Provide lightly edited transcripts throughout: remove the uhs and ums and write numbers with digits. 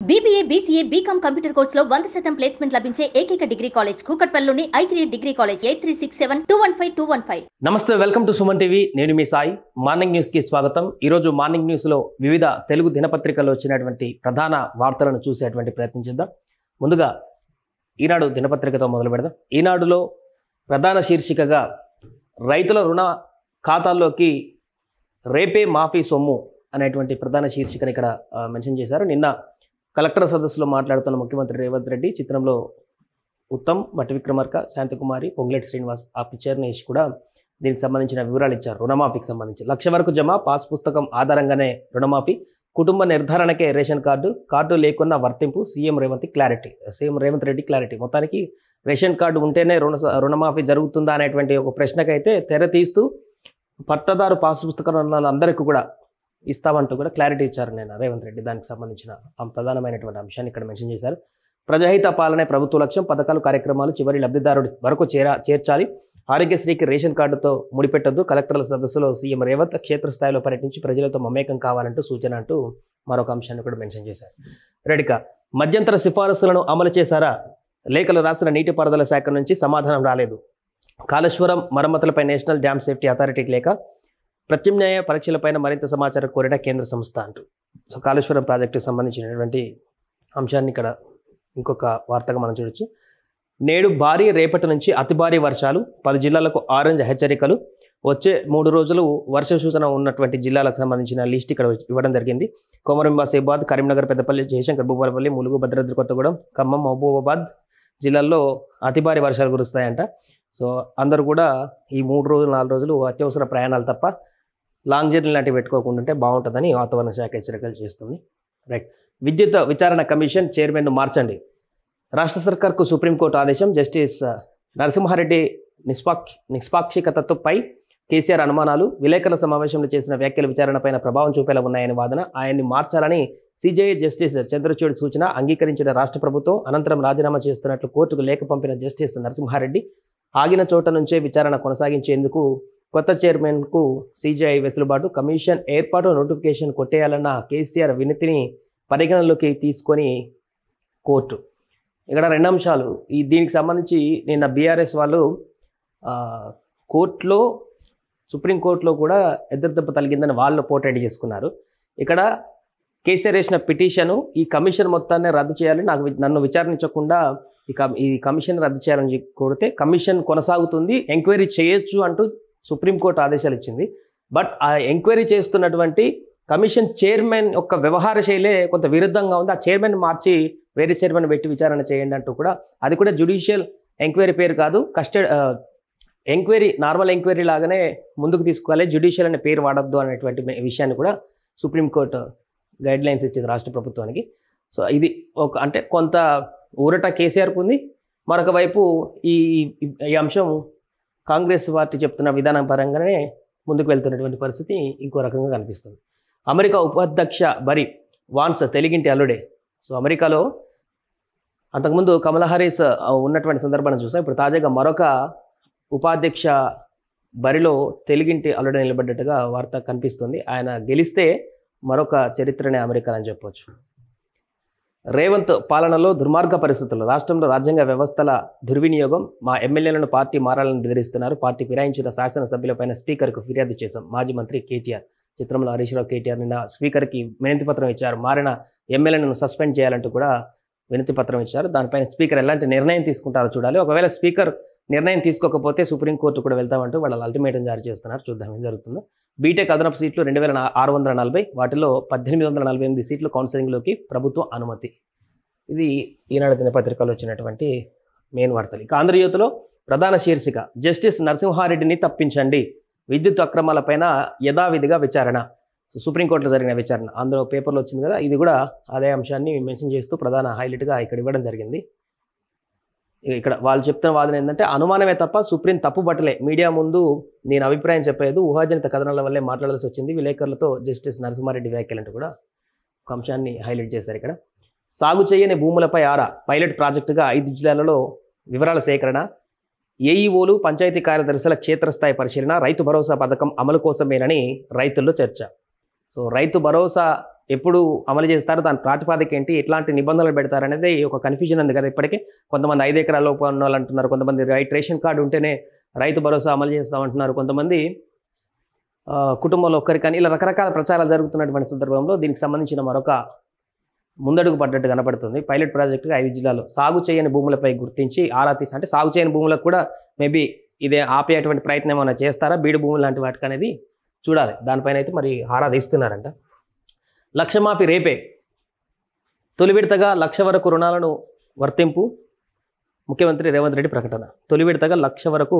BBA, BCA, BCom computer కోర్సులో 100% placement లభించే ఏకైక డిగ్రీ కాలేజ్ కూకట్పల్లిలోని I3 డిగ్రీ కాలేజ్ 8367215215. నమస్తే, వెల్కమ్ టు సుమన్ టీవీ. నేను మీ సాయి. మార్నింగ్ న్యూస్ కి స్వాగతం. ఈరోజు మార్నింగ్ న్యూస్ లో వివిధ తెలుగు దినపత్రికల్లో వచ్చినటువంటి ప్రధాన వార్తలను చూసేటువంటి ప్రయత్నం చేద్దాం. ముందుగా ఈనాడు దినపత్రికతో మొదలు పెడదాం. ఈనాడులో ప్రధాన శీర్షికగా రైతుల రుణ ఖాతాల్లోకి రేపే మాఫీ సొమ్ము అనేటువంటి ప్రధాన శీర్షికను ఇక్కడ మెన్షన్ చేశారు. నిన్న కలెక్టర్ సదస్సులో మాట్లాడుతున్న ముఖ్యమంత్రి రేవంత్ రెడ్డి చిత్రంలో ఉత్తమ్, భట్టి విక్రమార్క, శాంతకుమారి, పొంగులేటి శ్రీనివాస్, ఆ పిక్చర్నేసి కూడా దీనికి సంబంధించిన వివరాలు ఇచ్చారు. రుణమాఫీకి సంబంధించి 1,00,000 వరకు జమ, పాస్ పుస్తకం ఆధారంగానే రుణమాఫీ, కుటుంబ నిర్ధారణకే రేషన్ కార్డు లేకున్నా వర్తింపు, సీఎం రేవంత్ రెడ్డి క్లారిటీ. మొత్తానికి రేషన్ కార్డు ఉంటేనే రుణమాఫీ జరుగుతుందా అనేటువంటి ఒక ప్రశ్నకైతే తెర తీస్తూ పట్టదారు పాస్ పుస్తకం అందరికీ కూడా ఇస్తామంటూ కూడా క్లారిటీ ఇచ్చారు నేను రేవంత్ రెడ్డి. దానికి సంబంధించిన ప్రధానమైనటువంటి అంశాన్ని ఇక్కడ మెన్షన్ చేశారు. ప్రజాహిత పాలనే ప్రభుత్వ లక్ష్యం, పథకాలు కార్యక్రమాలు చివరి లబ్ధిదారుడి వరకు చేర్చాలి, ఆరోగ్యశ్రీకి రేషన్ కార్డుతో ముడిపెట్టొద్దు, కలెక్టర్ల సదస్సులో సీఎం రేవంత్ క్షేత్రస్థాయిలో పర్యటించి ప్రజలతో మమేకం కావాలంటూ సూచన అంటూ మరొక అంశాన్ని కూడా మెన్షన్ చేశారు. రెడ్డిక మధ్యంతర సిఫారసులను అమలు చేశారా? లేఖలు రాసిన నీటిపారుదల శాఖ నుంచి సమాధానం రాలేదు. కాళేశ్వరం మరమ్మతులపై నేషనల్ డ్యామ్ సేఫ్టీ అథారిటీకి లేక, ప్రత్యామ్నాయ పరీక్షలపైన మరింత సమాచారం కోరిన కేంద్ర సంస్థ అంటూ. సో కాళేశ్వరం ప్రాజెక్టుకు సంబంధించినటువంటి అంశాన్ని ఇక్కడ ఇంకొక వార్తగా మనం చూడొచ్చు. నేడు భారీ, రేపటి నుంచి అతి భారీ వర్షాలు, 10 జిల్లాలకు ఆరెంజ్ హెచ్చరికలు, వచ్చే 3 రోజులు వర్ష సూచన ఉన్నటువంటి జిల్లాలకు సంబంధించిన లిస్ట్ ఇక్కడ ఇవ్వడం జరిగింది. కొమరం ఆసిఫాబాద్, కరీంనగర్, పెద్దపల్లి, జయశంకర్, భూపాలపల్లి, ములుగు, భద్రాద్రి కొత్తగూడెం, ఖమ్మం, మహబూబాబాద్ జిల్లాల్లో అతి భారీ వర్షాలు కురుస్తాయంట. సో అందరూ కూడా ఈ 3 రోజులు 4 రోజులు అత్యవసర ప్రయాణాలు తప్ప లాంగ్ జర్నీ లాంటివి పెట్టుకోకుండా ఉంటే బాగుంటుందని వాతావరణ శాఖ హెచ్చరికలు చేస్తుంది. రైట్. విద్యుత్ విచారణ కమిషన్ చైర్మన్ను మార్చండి. రాష్ట్ర సర్కార్కు సుప్రీంకోర్టు ఆదేశం. జస్టిస్ నరసింహారెడ్డి నిష్పాక్షికతపై కేసీఆర్ అనుమానాలు, విలేకరుల సమావేశంలో చేసిన వ్యాఖ్యల విచారణపైన ప్రభావం చూపేలా ఉన్నాయని వాదన. ఆయన్ని మార్చాలని సిజేఐ జస్టిస్ చంద్రచూడ్ సూచన అంగీకరించిన రాష్ట్ర ప్రభుత్వం అనంతరం రాజీనామా చేస్తున్నట్లు కోర్టుకు లేఖ పంపిన జస్టిస్ నరసింహారెడ్డి ఆగిన చోట నుంచే విచారణ కొనసాగించేందుకు కొత్త చైర్మన్కు సిజేఐ వెసులుబాటు, కమిషన్ ఏర్పాటు నోటిఫికేషన్ కొట్టేయాలన్న కేసీఆర్ వినతిని పరిగణనలోకి తీసుకొని కోర్టు. ఇక్కడ 2 అంశాలు. దీనికి సంబంధించి నిన్న బీఆర్ఎస్ వాళ్ళు కోర్టులో, సుప్రీంకోర్టులో కూడా ఎదురుదెబ్బ తగిలిందని వాళ్ళు పోర్ట్రేట్ చేసుకున్నారు. ఇక్కడ కేసీఆర్ వేసిన పిటిషను ఈ కమిషన్ మొత్తాన్ని రద్దు చేయాలి, నన్ను విచారించకుండా ఈ కమిషన్ రద్దు చేయాలని కోరితే కమిషన్ కొనసాగుతుంది, ఎంక్వైరీ చేయొచ్చు అంటూ సుప్రీంకోర్టు ఆదేశాలు ఇచ్చింది. బట్ ఆ ఎంక్వైరీ చేస్తున్నటువంటి కమిషన్ చైర్మన్ యొక్క వ్యవహార శైలే కొంత విరుద్ధంగా ఉంది. ఆ చైర్మన్ మార్చి వేరే చైర్మన్ పెట్టి విచారణ చేయండి అంటూ కూడా, అది కూడా జ్యుడిషియల్ ఎంక్వైరీ పేరు కాదు, ఎంక్వైరీ నార్మల్ ఎంక్వైరీ లాగానే ముందుకు తీసుకోవాలి, జ్యుడిషియల్ అనే పేరు వాడద్దు అనేటువంటి విషయాన్ని కూడా సుప్రీంకోర్టు గైడ్ లైన్స్ ఇచ్చింది రాష్ట్ర ప్రభుత్వానికి. సో ఇది అంటే కొంత ఊరట కేసీఆర్కు ఉంది. మరొక వైపు ఈ అంశం కాంగ్రెస్ పార్టీ చెప్తున్న విధానం పరంగానే ముందుకు వెళ్తున్నటువంటి పరిస్థితి ఇంకో రకంగా కనిపిస్తుంది. అమెరికా ఉపాధ్యక్ష బరి వాన్స్ తెలుగింటి అల్లుడే. సో అమెరికాలో అంతకుముందు కమలా హారిస్ ఉన్నటువంటి సందర్భాన్ని చూసాం. ఇప్పుడు తాజాగా మరొక ఉపాధ్యక్ష బరిలో తెలుగింటి అల్లుడే నిలబడ్డట్టుగా వార్త కనిపిస్తుంది. ఆయన గెలిస్తే మరొక చరిత్రనే అమెరికా అని చెప్పవచ్చు. రేవంత్ పాలనలో దుర్మార్గ పరిస్థితులు, రాష్ట్రంలో రాజ్యాంగ వ్యవస్థల దుర్వినియోగం, మా ఎమ్మెల్యేలను పార్టీ మారాలని బెదిరిస్తున్నారు, పార్టీ ఫిరాయించిన శాసనసభ్యులపైన స్పీకర్కు ఫిర్యాదు చేశాం. మాజీ మంత్రి కేటీఆర్. చిత్రంలో హరీష్ రావు కేటీఆర్ నిన్న స్పీకర్కి వినతి పత్రం ఇచ్చారు. మారిన ఎమ్మెల్యేలను సస్పెండ్ చేయాలంటూ కూడా వినతి పత్రం ఇచ్చారు. దానిపైన స్పీకర్ ఎలాంటి నిర్ణయం తీసుకుంటారో చూడాలి. ఒకవేళ స్పీకర్ నిర్ణయం తీసుకోకపోతే సుప్రీంకోర్టు కూడా వెళ్తామంటూ వాళ్ళు అల్టిమేటం జారీ చేస్తున్నారు. చూద్దాం ఏం జరుగుతుందో. బీటెక్ అదనపు సీట్లు 2,640, వాటిలో 1,848 సీట్లు కౌన్సిలింగ్లోకి ప్రభుత్వం అనుమతి. ఇది ఈనాడు దినపత్రికలో వచ్చినటువంటి మెయిన్ వార్తలు. ఇక ఆంధ్రజ్యోతిలో ప్రధాన శీర్షిక జస్టిస్ నరసింహారెడ్డిని తప్పించండి, విద్యుత్ అక్రమాలపైన యథావిధిగా విచారణ. సుప్రీంకోర్టులో జరిగిన విచారణ అందులో పేపర్లో వచ్చింది కదా, ఇది కూడా అదే అంశాన్ని మెన్షన్ చేస్తూ ప్రధాన హైలైట్గా ఇక్కడ ఇవ్వడం జరిగింది. ఇక్కడ వాళ్ళు చెప్తున్న వాదన ఏంటంటే అనుమానమే తప్ప సుప్రీం తప్పు పట్టలే, మీడియా ముందు నేను అభిప్రాయం చెప్పలేదు, ఊహాజనిత కథనాల వల్లే మాట్లాడాల్సి వచ్చింది, విలేకరులతో జస్టిస్ నరసింహారెడ్డి వ్యాఖ్యలంటూ కూడా ఒక అంశాన్ని హైలైట్ చేశారు. ఇక్కడ సాగు చేయని భూములపై ఆరా, పైలట్ ప్రాజెక్టుగా 5 జిల్లాలలో వివరాల సేకరణ, ఏఈఓలు, పంచాయతీ కార్యదర్శుల క్షేత్రస్థాయి పరిశీలన, రైతు భరోసా పథకం అమలు కోసమేనని రైతుల్లో చర్చ. సో రైతు భరోసా ఎప్పుడు అమలు చేస్తారు, దాని ప్రాతిపాదిక ఏంటి, ఎట్లాంటి నిబంధనలు పెడతారనేది ఒక కన్ఫ్యూజన్ ఉంది కదా ఇప్పటికే. కొంతమంది 5 ఎకరాల లోపు ఉన్న వాళ్ళు అంటున్నారు, కొంతమంది రేషన్ కార్డు ఉంటేనే రైతు భరోసా అమలు చేస్తామంటున్నారు, కొంతమంది కుటుంబంలో ఒక్కరికని, ఇలా రకరకాల ప్రచారాలు జరుగుతున్నటువంటి సందర్భంలో దీనికి సంబంధించిన మరొక ముందడుగు పడ్డట్టు కనపడుతుంది. పైలట్ ప్రాజెక్టుగా 5 జిల్లాలో సాగు చేయని భూములపై గుర్తించి ఆరా తీసి, అంటే సాగు చేయని భూములకు కూడా మేబీ ఇదే ఆపేటువంటి ప్రయత్నం ఏమైనా చేస్తారా, బీడు భూములు లాంటి వాటికి అనేది చూడాలి. దానిపైన అయితే మరి ఆరా తీస్తున్నారంట. లక్ష మాఫీ రేపే, తొలి విడతగా 1,00,000 వరకు రుణాలను వర్తింపు, ముఖ్యమంత్రి రేవంత్ రెడ్డి ప్రకటన. తొలి విడతగా 1,00,000 వరకు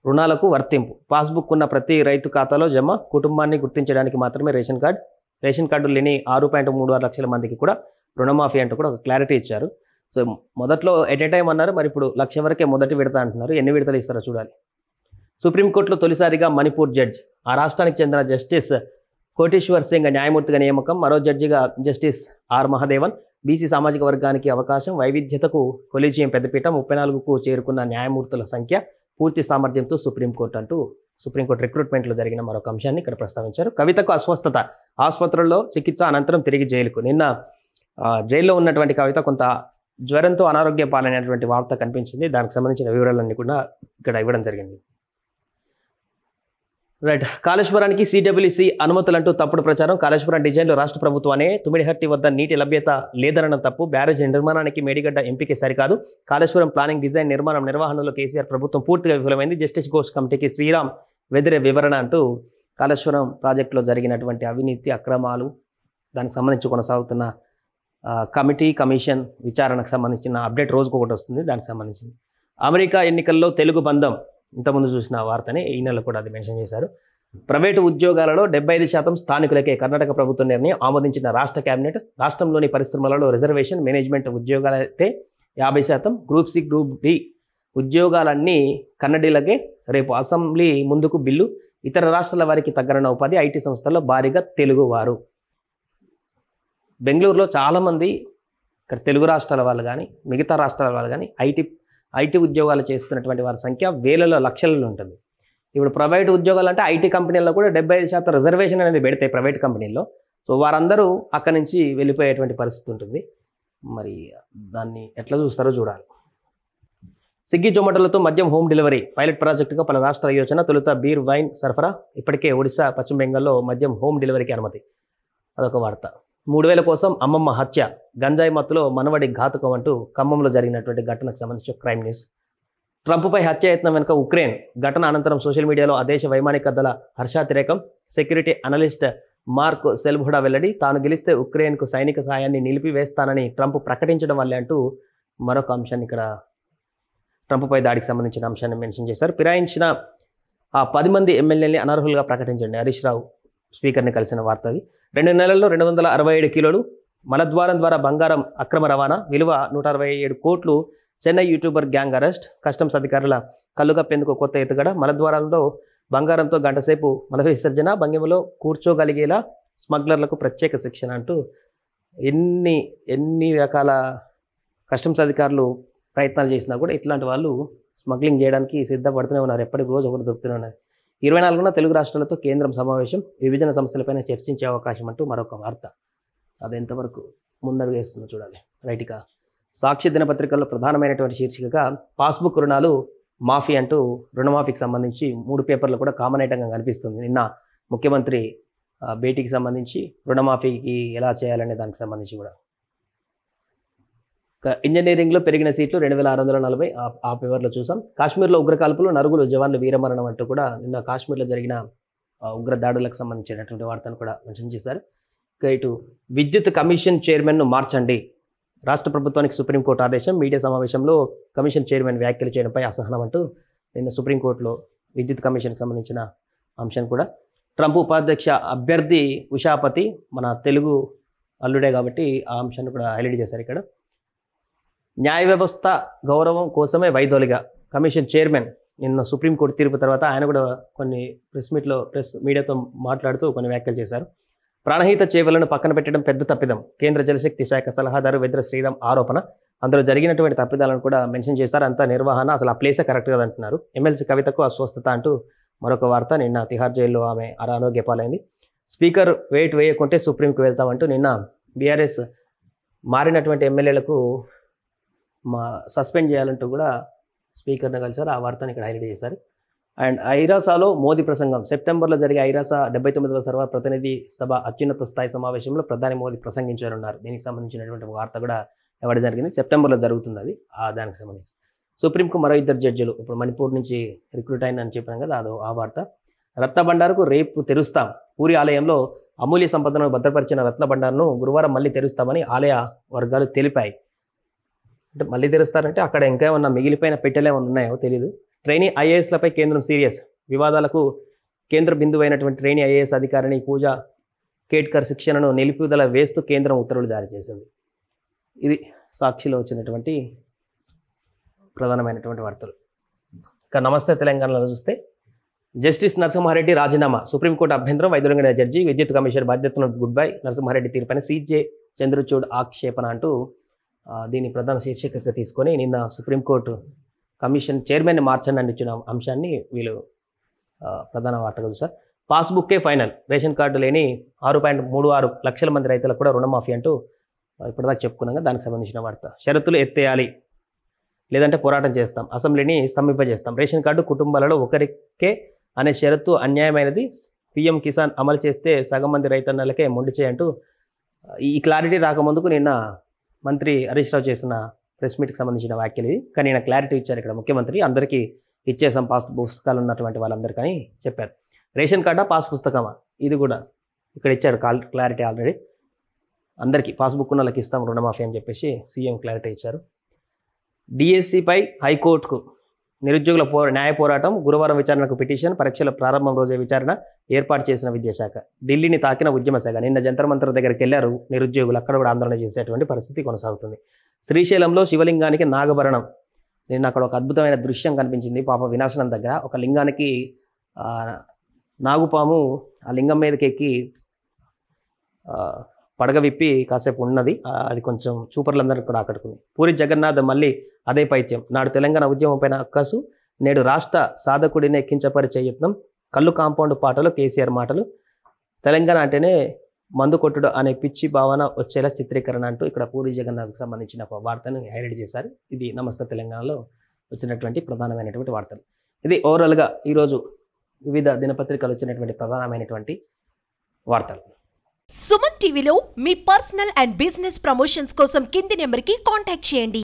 రుణాలకు వర్తింపు, పాస్బుక్ ఉన్న ప్రతి రైతు ఖాతాలో జమ, కుటుంబాన్ని గుర్తించడానికి మాత్రమే రేషన్ కార్డు లేని 6.36 లక్షల మందికి కూడా రుణమాఫీ అంటూ కూడా ఒక క్లారిటీ ఇచ్చారు. సో మొదట్లో ఎట్ ఏ టైం అన్నారు, మరి ఇప్పుడు 1,00,000 వరకే మొదటి విడత అంటున్నారు. ఎన్ని విడతలు ఇస్తారో చూడాలి. సుప్రీంకోర్టులో తొలిసారిగా మణిపూర్ జడ్జ్, ఆ రాష్ట్రానికి చెందిన జస్టిస్ కోటేశ్వర్ సింగ్ న్యాయమూర్తిగా నియామకం, మరో జడ్జిగా జస్టిస్ ఆర్ మహదేవన్. బీసీ సామాజిక వర్గానికి అవకాశం, వైవిధ్యతకు కొలీజియం పెద్దపీట, 34కు చేరుకున్న న్యాయమూర్తుల సంఖ్య, పూర్తి సామర్థ్యంతో సుప్రీంకోర్టు అంటూ సుప్రీంకోర్టు రిక్రూట్మెంట్లో జరిగిన మరొక అంశాన్ని ఇక్కడ ప్రస్తావించారు. కవితకు అస్వస్థత, ఆసుపత్రుల్లో చికిత్స అనంతరం తిరిగి జైలుకు. నిన్న జైల్లో ఉన్నటువంటి కవిత కొంత జ్వరంతో అనారోగ్య పాలైనటువంటి వార్త కనిపించింది. దానికి సంబంధించిన వివరాలన్నీ కూడా ఇక్కడ ఇవ్వడం జరిగింది. రైట్, కాళేశ్వరానికి సిడబ్ల్యూసి అనుమతులంటూ తప్పుడు ప్రచారం. కాళేశ్వరం డిజైన్లో రాష్ట్ర ప్రభుత్వానే, తుమిడిహట్టి వద్ద నీటి లభ్యత లేదనడం తప్పు, బ్యారేజ్ నిర్మాణానికి మేడిగడ్డ ఎంపిక సరికాదు, కాళేశ్వరం ప్లానింగ్, డిజైన్, నిర్మాణం, నిర్వహణలో కేసీఆర్ ప్రభుత్వం పూర్తిగా విఫలమైంది, జస్టిస్ ఘోష్ కమిటీకి శ్రీరామ్ వెదిరే వివరణ అంటూ కాళేశ్వరం ప్రాజెక్టులో జరిగినటువంటి అవినీతి అక్రమాలు, దానికి సంబంధించి కొనసాగుతున్న కమిటీ కమిషన్ విచారణకు సంబంధించిన అప్డేట్ రోజుకు ఒకటి వస్తుంది. దానికి సంబంధించింది. అమెరికా ఎన్నికల్లో తెలుగు బంధం, ఇంతకుముందు చూసిన వార్తని ఈ నెలలో కూడా అది మెన్షన్ చేశారు. ప్రైవేటు ఉద్యోగాలలో 75% స్థానికులకే కర్ణాటక ప్రభుత్వ నిర్ణయం ఆమోదించిన రాష్ట్ర కేబినెట్. రాష్ట్రంలోని పరిశ్రమలలో రిజర్వేషన్, మేనేజ్మెంట్ ఉద్యోగాలైతే 50%, గ్రూప్ సి గ్రూప్ డి ఉద్యోగాలన్నీ కన్నడీలకే. రేపు అసెంబ్లీ ముందుకు బిల్లు. ఇతర రాష్ట్రాల వారికి తగ్గరన్న ఉపాధి, ఐటీ సంస్థల్లో భారీగా తెలుగువారు. బెంగళూరులో చాలామంది ఇక్కడ తెలుగు రాష్ట్రాల వాళ్ళు కానీ మిగతా రాష్ట్రాల వాళ్ళు కానీ ఐటీ ఉద్యోగాలు చేస్తున్నటువంటి వారి సంఖ్య వేలలో లక్షలలో ఉంటుంది. ఇప్పుడు ప్రైవేట్ ఉద్యోగాలు అంటే ఐటీ కంపెనీల్లో కూడా 75% రిజర్వేషన్ అనేది పెడతాయి ప్రైవేట్ కంపెనీల్లో. సో వారందరూ అక్కడి నుంచి వెళ్ళిపోయేటువంటి పరిస్థితి ఉంటుంది. మరి దాన్ని ఎట్లా చూస్తారో చూడాలి. స్విగ్గీ జొమాటోలతో మద్యం హోమ్ డెలివరీ పైలట్ ప్రాజెక్టుగా పలు రాష్ట్రాల యోచన. తొలుత బీర్, వైన్ సరఫరా. ఇప్పటికే ఒడిశా, పశ్చిమ బెంగాల్లో మద్యం హోమ్ డెలివరీకి అనుమతి. అదొక వార్త. 3,000 కోసం అమ్మమ్మ హత్య, గంజాయి మత్తులో మనవడి ఘాతుకం అంటూ ఖమ్మంలో జరిగినటువంటి ఘటనకు సంబంధించి క్రైమ్ న్యూస్. ట్రంప్పై హత్యాయత్నం వెనుక ఉక్రెయిన్. ఘటన అనంతరం సోషల్ మీడియాలో ఆ దేశ వైమానిక దళ హర్షాతిరేకం. సెక్యూరిటీ అనలిస్ట్ మార్క్ సెల్బుడా వెల్లడి. తాను గెలిస్తే ఉక్రెయిన్కు సైనిక సాయాన్ని నిలిపివేస్తానని ట్రంప్ ప్రకటించడం వల్లే అంటూ మరొక అంశాన్ని ఇక్కడ ట్రంప్పై దాడికి సంబంధించిన అంశాన్ని మెన్షన్ చేశారు. ఫిరాయించిన ఆ 10 మంది ఎమ్మెల్యేని అనర్హులుగా ప్రకటించండి, హరీష్ రావు స్పీకర్ని కలిసిన వార్త అది. 2 నెలల్లో 267 కిలోలు మలద్వారం ద్వారా బంగారం అక్రమ రవాణా, విలువ 167 కోట్లు. Chennai YouTuber gang arrest. Customs అధికారుల కళ్ళుగప్పేందుకు కొత్త ఎత్తుగడ. మలద్వారంలో బంగారంతో గంటసేపు మల విసర్జన, భంగిమలో కూర్చోగలిగేలా స్మగ్లర్లకు ప్రత్యేక శిక్షణ అంటూ ఎన్ని రకాల కస్టమ్స్ అధికారులు ప్రయత్నాలు చేసినా కూడా ఇట్లాంటి వాళ్ళు స్మగ్లింగ్ చేయడానికి సిద్ధపడుతూనే ఉన్నారు. ఎప్పటికి రోజు ఒకటి దొరుకుతూనే ఉన్నారు. 24న తెలుగు రాష్ట్రాలతో కేంద్రం సమావేశం, విభజన సమస్యలపైన చర్చించే అవకాశం అంటూ మరొక వార్త. అది ఎంతవరకు ముందడుగు వేస్తుందో చూడాలి. రైట్గా సాక్షి దినపత్రికల్లో ప్రధానమైనటువంటి శీర్షికగా పాస్బుక్ రుణాలు మాఫీ అంటూ రుణమాఫీకి సంబంధించి 3 పేపర్లు కూడా కామన్ ఐటంగా కనిపిస్తుంది. నిన్న ముఖ్యమంత్రి భేటీకి సంబంధించి రుణమాఫీకి ఎలా చేయాలనే దానికి సంబంధించి కూడా. ఇంజనీరింగ్లో పెరిగిన సీట్లు 2,640 ఆ పేపర్లో చూసాం. కాశ్మీర్లో ఉగ్రకాల్పులు, నరుగులు జవాన్లు వీరమరణం అంటూ కూడా నిన్న కాశ్మీర్లో జరిగిన ఉగ్ర దాడులకు సంబంధించినటువంటి వార్తను కూడా మెన్షన్ చేశారు. ఇటు విద్యుత్ కమిషన్ చైర్మన్ను మార్చండి, రాష్ట్ర ప్రభుత్వానికి సుప్రీంకోర్టు ఆదేశం. మీడియా సమావేశంలో కమిషన్ చైర్మన్ వ్యాఖ్యలు చేయడంపై అసహనం అంటూ నిన్న సుప్రీంకోర్టులో విద్యుత్ కమిషన్కి సంబంధించిన అంశం కూడా. ట్రంప్ ఉపాధ్యక్ష అభ్యర్థి ఉషాపతి మన తెలుగు అల్లుడే కాబట్టి ఆ అంశాన్ని కూడా హైలైట్ చేశారు ఇక్కడ. న్యాయ వ్యవస్థ గౌరవం కోసమే వైదొలిగా కమిషన్ చైర్మన్ నిన్న సుప్రీంకోర్టు తీర్పు తర్వాత ఆయన కూడా కొన్ని ప్రెస్ మీడియాతో మాట్లాడుతూ కొన్ని వ్యాఖ్యలు చేశారు. ప్రాణహిత చేవలను పక్కన పెట్టడం పెద్ద తప్పిదం, కేంద్ర జలశక్తి శాఖ సలహాదారు వెద్ర శ్రీరామ్ ఆరోపణ. అందులో జరిగినటువంటి తప్పిదాలను కూడా మెన్షన్ చేశారు. అంతా నిర్వహణ, అసలు ఆ ప్లేసే కరెక్ట్ కదా అంటున్నారు. ఎమ్మెల్సీ కవితకు అస్వస్థత అంటూ మరొక వార్త. నిన్న తిహార్ జైల్లో ఆమె అనారోగ్య పాలైంది. స్పీకర్ వెయిట్ వేయకుంటే సుప్రీంకి వెళ్తామంటూ నిన్న బీఆర్ఎస్ మారినటువంటి ఎమ్మెల్యేలకు సస్పెండ్ చేయాలంటూ కూడా స్పీకర్ని కలిసారు. ఆ వార్తను ఇక్కడ హైలైట్ చేశారు. అండ్ ఐరాసాలో మోదీ ప్రసంగం. సెప్టెంబర్లో జరిగే ఐరాస 79వ సర్వప్రతినిధి సభ అత్యున్నత స్థాయి సమావేశంలో ప్రధాని మోదీ ప్రసంగించారన్నారు. దీనికి సంబంధించినటువంటి వార్త కూడా ఇవ్వడం జరిగింది. సెప్టెంబర్లో జరుగుతుంది అది. దానికి సంబంధించి సుప్రీంకు మరో 2 జడ్జిలు ఇప్పుడు మణిపూర్ నుంచి రిక్రూట్ అయిందని చెప్పాను కదా, ఆ వార్త. రత్న భండారుకు రేపు తెరుస్తాం. పూరి ఆలయంలో అమూల్య సంపదను భద్రపరిచిన రత్న భండారును గురువారం మళ్ళీ తెరుస్తామని ఆలయ వర్గాలు తెలిపాయి. అంటే మళ్ళీ తెరుస్తారంటే అక్కడ ఇంకా ఏమన్నా మిగిలిపోయిన పెట్టెలు ఏమన్నా ఉన్నాయో తెలియదు. ట్రైనీ ఐఏఎస్లపై కేంద్రం సీరియస్. వివాదాలకు కేంద్ర బిందువైనటువంటి ట్రైనీ ఐఏఎస్ అధికారిని పూజా కేట్కర్ శిక్షణను నిలుపుదల వేస్తూ కేంద్రం ఉత్తర్వులు జారీ చేసింది. ఇది సాక్షిలో వచ్చినటువంటి ప్రధానమైనటువంటి వార్తలు. ఇక నమస్తే తెలంగాణలో చూస్తే జస్టిస్ నరసింహారెడ్డి రాజీనామా. సుప్రీంకోర్టు అభ్యంతరం. వైదొలగిన జడ్జి. విద్యుత్ కమిషనర్ బాధ్యతలను గుడ్ బై. నరసింహారెడ్డి తీరుపైన సీజే చంద్రచూడ్ ఆక్షేపణ అంటూ దీన్ని ప్రధాన శీర్షికగా తీసుకొని నిన్న సుప్రీంకోర్టు కమిషన్ చైర్మన్ని మార్చండి అని ఇచ్చిన అంశాన్ని వీళ్ళు ప్రధాన వార్తగా చూసారు. పాస్బుక్కే ఫైనల్. రేషన్ కార్డు లేని 6.36 లక్షల మంది రైతులకు కూడా రుణమాఫీ అంటూ ఇప్పటిదాకా చెప్పుకున్నాక దానికి సంబంధించిన వార్త. షరతులు ఎత్తేయాలి, లేదంటే పోరాటం చేస్తాం, అసెంబ్లీని స్తంభింపజేస్తాం. రేషన్ కార్డు కుటుంబాలలో ఒకరికే అనే షరతు అన్యాయమైనది. పీఎం కిసాన్ అమలు చేస్తే సగం మంది రైతన్నలకే మొండి చేయంటూ ఈ క్లారిటీ రాకముందుకు నిన్న మంత్రి హరీష్ రావు చేసిన ప్రెస్ మీట్కి సంబంధించిన వ్యాఖ్యలు ఇది. కానీ ఈయన క్లారిటీ ఇచ్చారు ఇక్కడ ముఖ్యమంత్రి. అందరికీ ఇచ్చేసాం పాస్ పుస్తకాలు ఉన్నటువంటి వాళ్ళందరికీ చెప్పారు. రేషన్ కార్డా పాస్ పుస్తకమా ఇది కూడా ఇక్కడ ఇచ్చాడు క్లారిటీ ఆల్రెడీ. అందరికీ పాస్బుక్ ఉన్న వాళ్ళకి ఇస్తాం రుణమాఫీ అని చెప్పేసి సీఎం క్లారిటీ ఇచ్చారు. డిఎస్సిపై హైకోర్టుకు నిరుద్యోగుల న్యాయ పోరాటం. గురువారం విచారణకు పిటిషన్. పరీక్షల ప్రారంభం రోజే విచారణ ఏర్పాటు చేసిన విద్యాశాఖ. ఢిల్లీని తాకిన ఉద్యమ శాఖ. నిన్న జంతర్ మంతర్ దగ్గరికి వెళ్లారు నిరుద్యోగులు. అక్కడ కూడా ఆందోళన చేసేటువంటి పరిస్థితి కొనసాగుతుంది. శ్రీశైలంలో శివలింగానికి నాగభరణం. నిన్న అక్కడ ఒక అద్భుతమైన దృశ్యం కనిపించింది. పాప వినాశనం దగ్గర ఒక లింగానికి నాగుపాము ఆ లింగం మీదకి ఎక్కి పడగ విప్పి కాసేపు ఉన్నది. అది కొంచెం చూపర్లందరికీ కూడా ఆకట్టుకుంది. పూరి జగన్నాథ్ మళ్ళీ అదే పైత్యం. నాడు తెలంగాణ ఉద్యమం పైన అక్కసు, నేడు రాష్ట్ర సాధకుడిని కించపరిచే యత్నం. కళ్ళు కాంపౌండ్ పాటలు, కేసీఆర్ మాటలు. తెలంగాణ అంటేనే మందు కొట్టుడు అనే పిచ్చి భావన వచ్చేలా చిత్రీకరణ అంటూ ఇక్కడ పూరి జగన్నాథ్కి సంబంధించిన వార్తను హైలైట్ చేశారు. ఇది నమస్తే తెలంగాణలో వచ్చినటువంటి ప్రధానమైనటువంటి వార్తలు. ఇది ఓవరాల్గా ఈరోజు వివిధ దినపత్రికలు వచ్చినటువంటి ప్రధానమైనటువంటి వార్తలు. సుమన్ టీవీలో మీ పర్సనల్ అండ్ బిజినెస్ ప్రమోషన్స్ కోసం కింది నెంబర్కి కాంటాక్ట్ చేయండి.